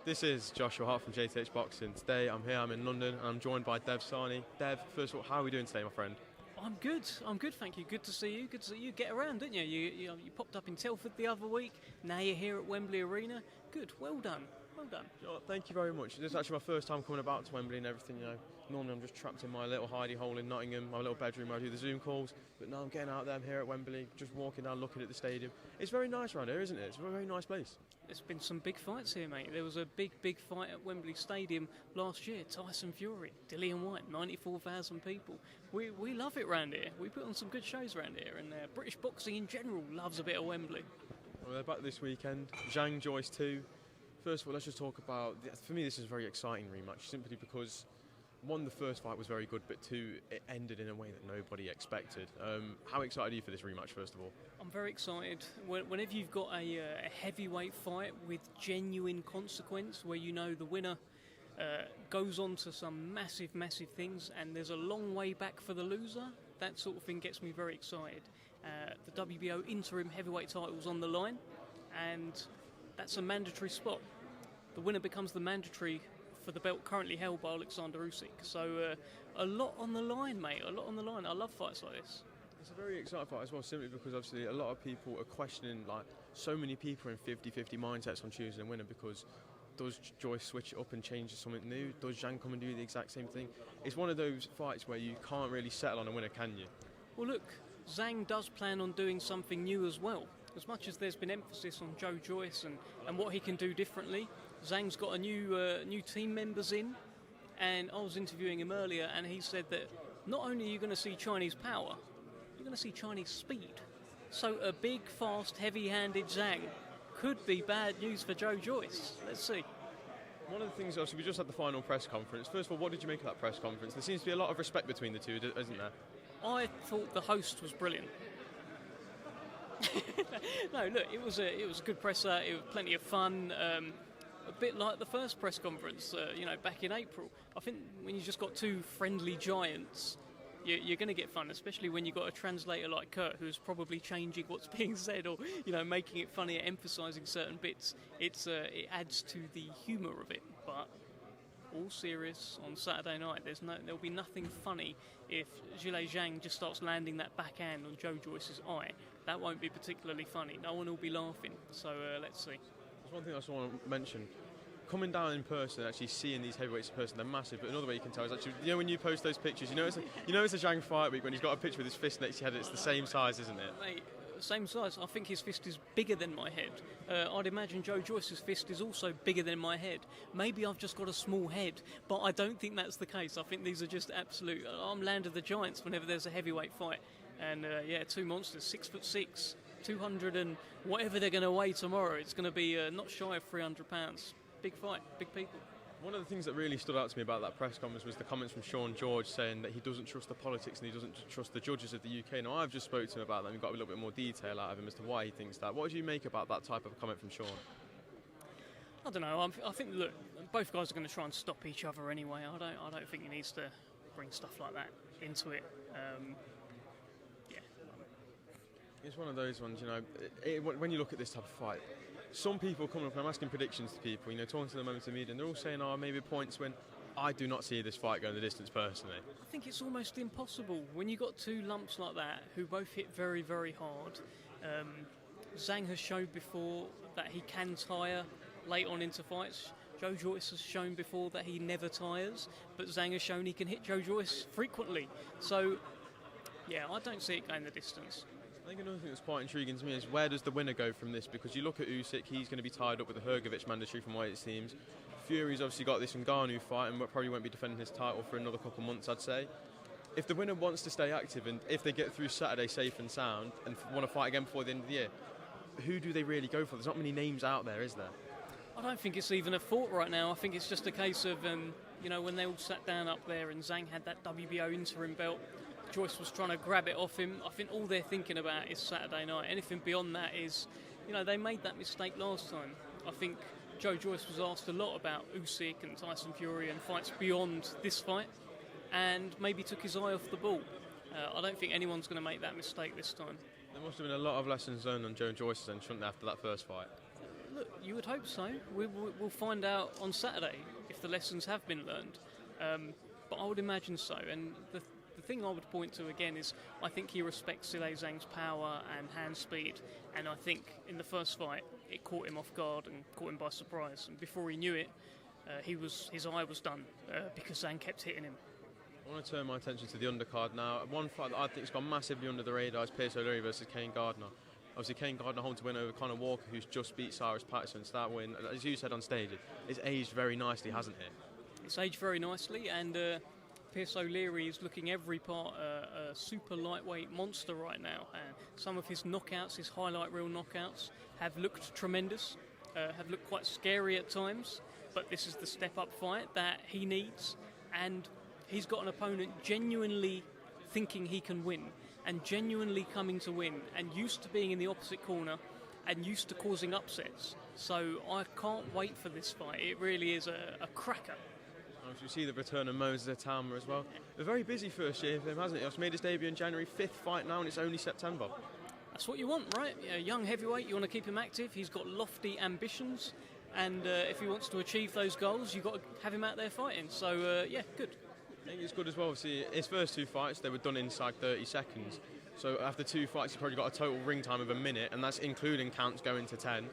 This is Joshua Hart from JTH Boxing. Today I'm in London and I'm joined by Sahni. Dev, first of all, how are we doing today, my friend? I'm good, thank you. Good to see you. Good to see you get around, didn't you? You popped up in Telford the other week, now you're here at Wembley Arena. Good, well done. Thank you very much. This is actually my first time coming about to Wembley and everything, Normally I'm just trapped in my little hidey hole in Nottingham, my little bedroom where I do the Zoom calls, but now I'm getting out there, I'm here at Wembley, just walking down, looking at the stadium. It's very nice around here, isn't it? It's a very nice place. There's been some big fights here, mate. There was a big fight at Wembley Stadium last year, Tyson Fury, Dillian White, 94,000 people. We love it around here. We put on some good shows around here, and British boxing in general loves a bit of Wembley. Well, they're back this weekend, Zhang, Joyce 2. First of all, let's just talk about, for me this is a very exciting rematch, simply because one, the first fight was very good, but two, it ended in a way that nobody expected. How excited are you for this rematch, first of all? I'm very excited. Whenever you've got a heavyweight fight with genuine consequence, where you know the winner goes on to some massive things, and there's a long way back for the loser, that sort of thing gets me very excited. The WBO interim heavyweight title's on the line, and that's a mandatory spot. The winner becomes the mandatory for the belt currently held by Alexander Usyk. So a lot on the line, mate, a lot on the line. I love fights like this. It's a very exciting fight as well, simply because obviously a lot of people are questioning, so many people are in 50-50 mindsets on choosing a winner, because does Joyce switch it up and change to something new? Does Zhang come and do the exact same thing? It's one of those fights where you can't really settle on a winner, can you? Well, look, Zhang does plan on doing something new as well. As much as there's been emphasis on Joyce and what he can do differently, Zhang's got a new team members in, and I was interviewing him earlier, and he said that not only are you going to see Chinese power, you're going to see Chinese speed. So a big, fast, heavy-handed Zhang could be bad news for Joyce. Let's see. One of the things, obviously, we just had the final press conference. First of all, what did you make of that press conference? There seems to be a lot of respect between the two, isn't there? I thought the host was brilliant. No, look, it was a good presser. It was plenty of fun. A bit like the first press conference, back in April. I think when you just got two friendly giants, you're going to get fun, especially when you've got a translator like Kurt who's probably changing what's being said, or making it funny, emphasising certain bits. It adds to the humour of it, but. All serious on Saturday night. There'll be nothing funny if Zhang just starts landing that backhand on Joyce's eye. That won't be particularly funny. No one will be laughing. So let's see. There's one thing I just want to mention. Coming down in person, actually seeing these heavyweights in person, they're massive. But another way you can tell is actually, when you post those pictures, it's a Zhang fight week when he's got a picture with his fist next to his head. It's the same size, isn't it? Mate, same size. I think his fist is bigger than my head. I'd imagine Joyce's fist is also bigger than my head. Maybe I've just got a small head, but I don't think that's the case. I think these are just absolute. I'm land of the giants whenever there's a heavyweight fight. And two monsters, 6'6", 200 and whatever they're going to weigh tomorrow. It's going to be not shy of 300 pounds. Big fight, big people. One of the things that really stood out to me about that press conference was the comments from Sean George saying that he doesn't trust the politics and he doesn't trust the judges of the UK. Now, I've just spoke to him about that and got a little bit more detail out of him as to why he thinks that. What do you make about that type of comment from Sean? I don't know. I think, look, both guys are going to try and stop each other anyway. I don't think he needs to bring stuff like that into it. It's one of those ones, when you look at this type of fight, some people coming up, and I'm asking predictions to people, talking to them in the media, and they're all saying, maybe points when I do not see this fight going the distance personally. I think it's almost impossible. When you've got two lumps like that, who both hit very, very hard, Zhang has shown before that he can tire late on into fights. Joyce has shown before that he never tires, but Zhang has shown he can hit Joyce frequently. So, I don't see it going the distance. I think another thing that's quite intriguing to me is where does the winner go from this? Because you look at Usyk, he's going to be tied up with the Hrgovic mandatory from what it seems. Fury's obviously got this Ngannou fight and probably won't be defending his title for another couple of months, I'd say. If the winner wants to stay active and if they get through Saturday safe and sound and want to fight again before the end of the year, who do they really go for? There's not many names out there, is there? I don't think it's even a thought right now. I think it's just a case of, when they all sat down up there and Zhang had that WBO interim belt, Joyce was trying to grab it off him. I think all they're thinking about is Saturday night. Anything beyond that is, they made that mistake last time. I think Joyce was asked a lot about Usyk and Tyson Fury and fights beyond this fight, and maybe took his eye off the ball. I don't think anyone's going to make that mistake this time. There must have been a lot of lessons learned on Joyce then, shouldn't there, after that first fight? Look, you would hope so. We'll find out on Saturday if the lessons have been learned. But I would imagine so. And the thing I would point to again is I think he respects Zhang's power and hand speed. And I think in the first fight it caught him off guard and caught him by surprise. And before he knew it, his eye was done because Zhang kept hitting him. I want to turn my attention to the undercard now. One fight that I think has gone massively under the radar is OLeary versus Gardner. Obviously, Gardner holds a win over Conor Walker, who's just beat Cyrus Patterson. So that win, as you said on stage, it's aged very nicely, hasn't it? It's aged very nicely, and OLeary is looking every part a super lightweight monster right now. Some of his knockouts, his highlight reel knockouts, have looked tremendous, have looked quite scary at times, but this is the step-up fight that he needs, and he's got an opponent genuinely thinking he can win, and genuinely coming to win, and used to being in the opposite corner, and used to causing upsets. So I can't wait for this fight. It really is a cracker. As you see the return of Mozart as well. A very busy first year for him, hasn't he? He's made his debut in January, 5th fight now, and it's only September. That's what you want, right? A young heavyweight, you want to keep him active. He's got lofty ambitions, and if he wants to achieve those goals, you've got to have him out there fighting. So, yeah, good. I think it's good as well. See, his first 2 fights, they were done inside 30 seconds. So after 2 fights, he's probably got a total ring time of a minute, and that's including counts going to 10.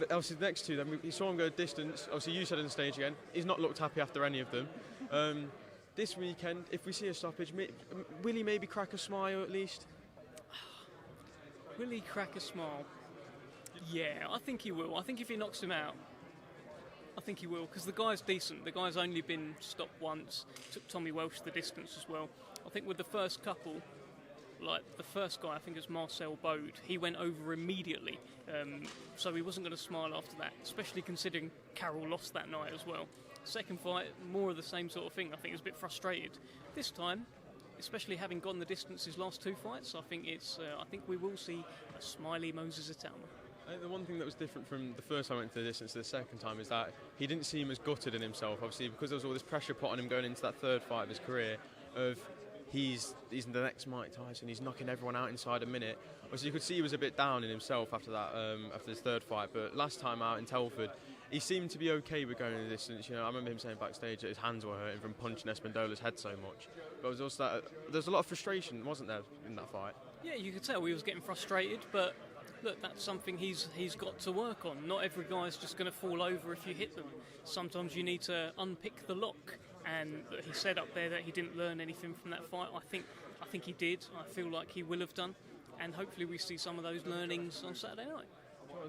Obviously, the next 2, then we saw him go distance. Obviously, you said on the stage again, he's not looked happy after any of them. This weekend, if we see a stoppage, will he maybe crack a smile at least? Will he crack a smile? Yeah, I think he will. I think if he knocks him out, I think he will, because the guy's decent. The guy's only been stopped once. Took Tommy Welsh the distance as well. I think with the first couple, like the first guy, I think it was Marcel Bode, he went over immediately. So he wasn't going to smile after that, especially considering Carroll lost that night as well. Second fight, more of the same sort of thing. I think he was a bit frustrated. This time, especially having gone the distance his last 2 fights, I think we will see a smiley Moses Atama. I think the one thing that was different from the first time I went to the distance to the second time is that he didn't seem as gutted in himself, obviously, because there was all this pressure put on him going into that 3rd fight of his career of he's the next Mike Tyson, he's knocking everyone out inside a minute. Obviously, you could see he was a bit down in himself after that, after his 3rd fight, but last time out in Telford, he seemed to be okay with going the distance. You know, I remember him saying backstage that his hands were hurting from punching Espindola's head so much. But it was also there's a lot of frustration, wasn't there, in that fight? Yeah, you could tell he was getting frustrated, but look, that's something he's got to work on. Not every guy's just going to fall over if you hit them. Sometimes you need to unpick the lock. And he said up there that he didn't learn anything from that fight. I think he did. I feel like he will have done. And hopefully we see some of those learnings on Saturday night.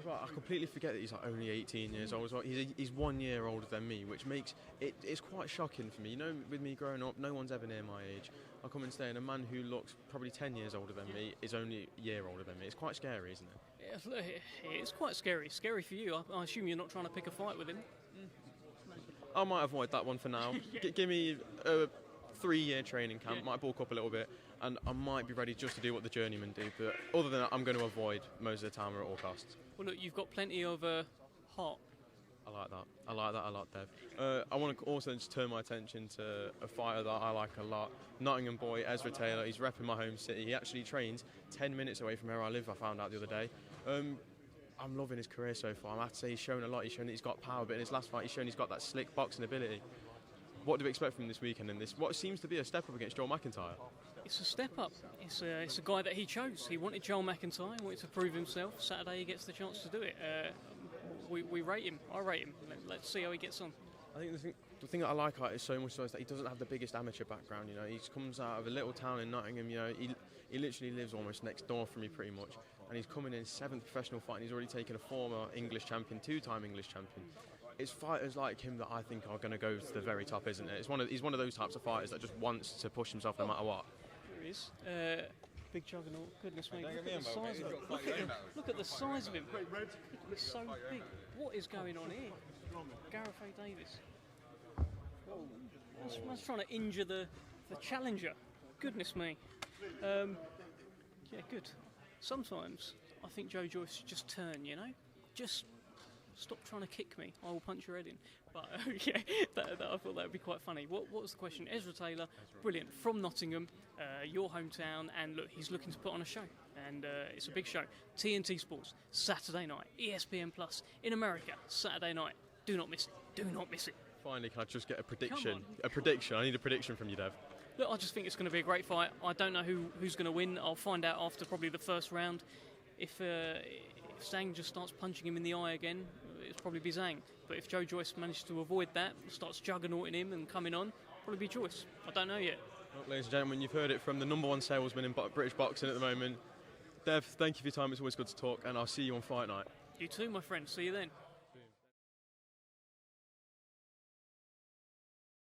I completely forget that he's like only 18 years old. He's 1 year older than me, which makes it's quite shocking for me. You know, with me growing up, no one's ever near my age. I come and stay, and a man who looks probably 10 years older than me is only a year older than me. It's quite scary, isn't it? Yeah, it's quite scary. Scary for you. I assume you're not trying to pick a fight with him. I might avoid that one for now. Give me a 3-year training camp, might bulk up a little bit, and I might be ready just to do what the journeymen do. But other than that, I'm going to avoid Moses Atama at all costs. Well, look, you've got plenty of heart. I like that a lot, Dev. I want to also just turn my attention to a fighter that I like a lot. Nottingham boy, Ezra Taylor. He's repping my home city. He actually trains 10 minutes away from where I live, I found out the other day. I'm loving his career so far. I have to say he's shown a lot. He's shown that he's got power, but in his last fight he's shown he's got that slick boxing ability. What do we expect from him this weekend in this? What seems to be a step up against Joel McIntyre? It's a step up. It's a guy that he chose. He wanted Joel McIntyre. He wanted to prove himself. Saturday he gets the chance to do it. We rate him. I rate him. Let's see how he gets on. I think the thing that I like about it so much so is that he doesn't have the biggest amateur background. You know, he comes out of a little town in Nottingham. You know, he literally lives almost next door from me, pretty much. And he's coming in his 7th professional fight, and he's already taken a former English champion, 2-time English champion. It's fighters like him that I think are going to go to the very top, isn't it? He's one of those types of fighters that just wants to push himself no matter what. There he is. Big juggernaut. Goodness me. Look at the size of him. Look at the size of him. He's so big. What is going on here? Gareth A. Davis. Man's trying to injure the challenger. Goodness me. Yeah, good. Sometimes I think Joe Joyce should just turn, you know? Just stop trying to kick me. I will punch your head in. But yeah, I thought that would be quite funny. What was the question? Ezra Taylor, brilliant. From Nottingham, your hometown, and look, he's looking to put on a show. and it's a big show. TNT Sports, Saturday night. ESPN Plus in America, Saturday night. Do not miss it. Do not miss it. Finally, can I just get a prediction? A prediction. I need a prediction from you, Dev. Look, I just think it's going to be a great fight. I don't know who's going to win. I'll find out after probably the first round. If Zhang just starts punching him in the eye again, it'll probably be Zhang. But if Joyce manages to avoid that, starts juggernauting him and coming on, probably be Joyce. I don't know yet. Well, ladies and gentlemen, you've heard it from the number one salesman in British boxing at the moment. Dev, thank you for your time. It's always good to talk, and I'll see you on fight night. You too, my friend. See you then.